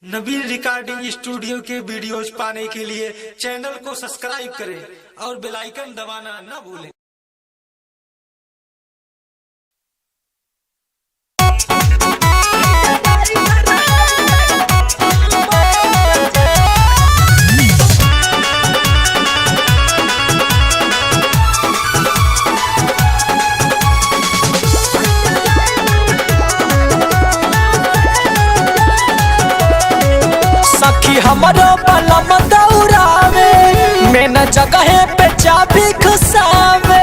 नवीन recording studio के videos पाने के लिए चैनल को सब्सक्राइब करें और बेल आइकन दबाना न भूलें। सखी हमरो बलम दौड़ावे में न जगह पे चाबी घुसावे।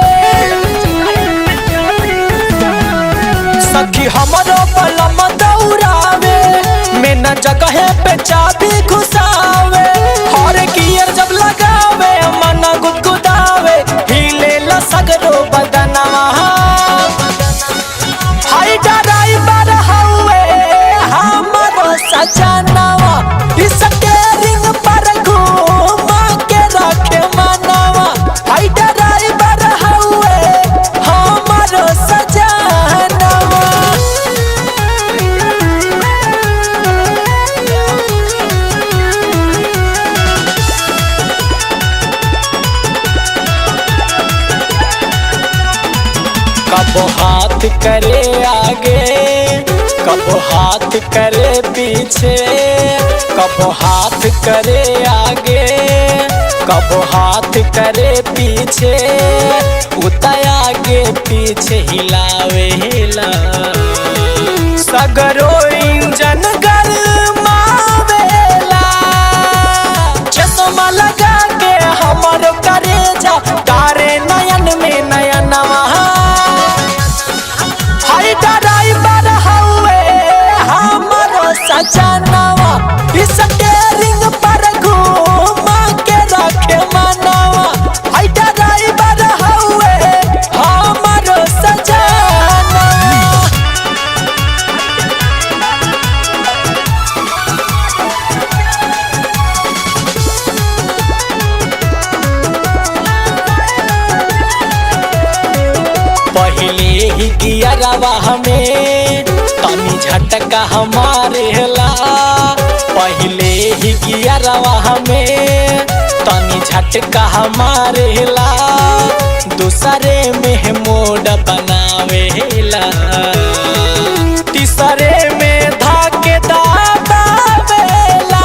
सखी हमरो बलम दौड़ावे में न जगह पे चाबी घुसावे। हर गियर जब लगावे मन गुदगुदावे हिले ला सगरो बदनवा। हाय ड्राइवर हवे हमरो सजनवा स्टीयरिंग पर घुमा के रखे मनवा। हाय ड्राइवर हवे हमरो सजनवा। कबो हाथ करे आगे कबो हाथ करे पीछे। कबो हाथ करे आगे कबो हाथ करे पीछे। उतर आगे पीछे हिलावे हिला सगरो इंजन गरमावेला। चश्मा लगा के हमर करेजा तारे नयन में नयनवा। हाय ड्राइवर हवे हमरो सजनवा स्टीयरिंग पर घुमा के रखे मनवा। हाय ड्राइवर हवे हमरो सजनवा। पहले ही गियरवा हमें तनी झटका हमारे ला। पहले ही गियरवा हमें तनी झटका हमारे ला। दूसरे में मोड़ बनावेला तीसरे में धाके दादावेला।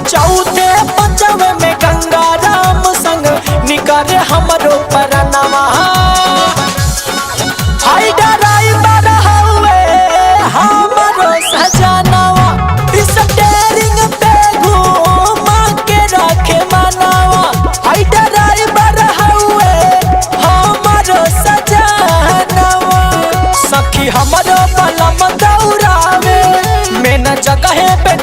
चौथे पंचमे में गंगाराम संग निकर हमरो परनवा। हाय ड्राइवर हवे हमरो सजनवा स्टीयरिंग पे घुमा के रखे मनवा। हाय ड्राइवर हवे हमरो सजनवा। सखी हमरो बलम दौड़ावे में न जगह पे